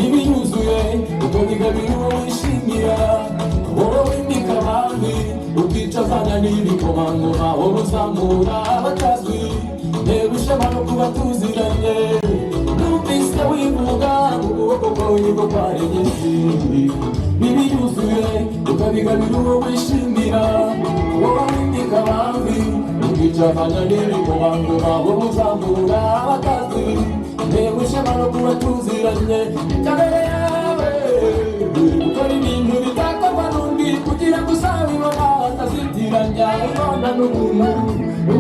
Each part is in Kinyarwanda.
ibinyuzuye ukabiga biruwo wishimira wowe wimika abandi ukicazanya n'ibikomangoma wowe uzamura abatazwi reba ishema no kuba tuziranye numvise wivuga ukuboko kwawe niko kwarengezi ibinyuzuye ukabiga biruwo wishimira wowe wimika abandi ukicazanya n'ibikomangoma wowe uzamura abatazwi reba ishema no kuba tuziranye itabere yawe ukora ibintu bitakorwa n'undi kugira ngo uzabibona atazitiranya Imana n'umuntu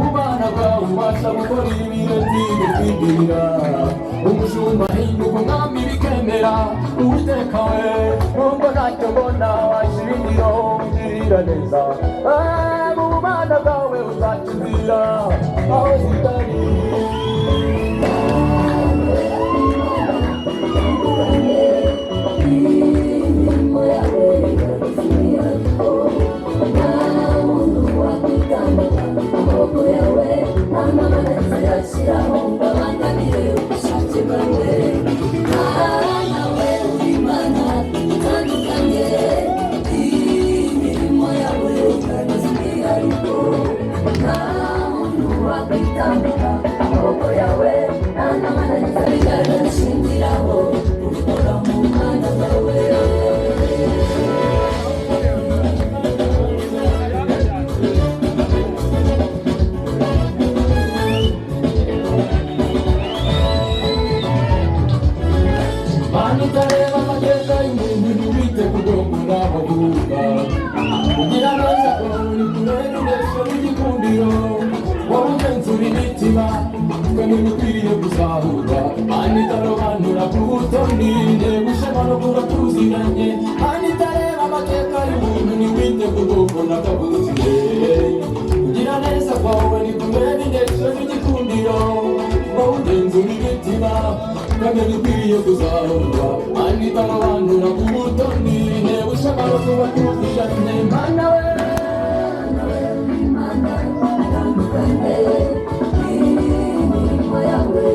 ubana bwawe ubasha gukora ibirenze kwigirira umushumba hinduka umwami bikemera Uwiteka we nubwo ntacyo mbona washyira indiro ugirira neza mu bana bwawe uzakizira aho zitari Utareba amateka y'umuntu ntibite kudongora abavuga kugira neza ko uri kurera indeshyo n'igikundiro wowe ugenzura imitima ukamenya ukwiriye kuzahura kandi itarobanura ku butoni reba ishema no kuba tuziranye kandi itareba amateka y'umuntu ntibite kudongora akavukire kugira neza kwawe ni kurera indeshyo n'igikundiro wowe ugenzura imitima ukamenya ukwiriye kuzahura kandi itarobanura ku butoni reba ishema no kuba tuziranye Mana we Imana itandukanye imirimo yawe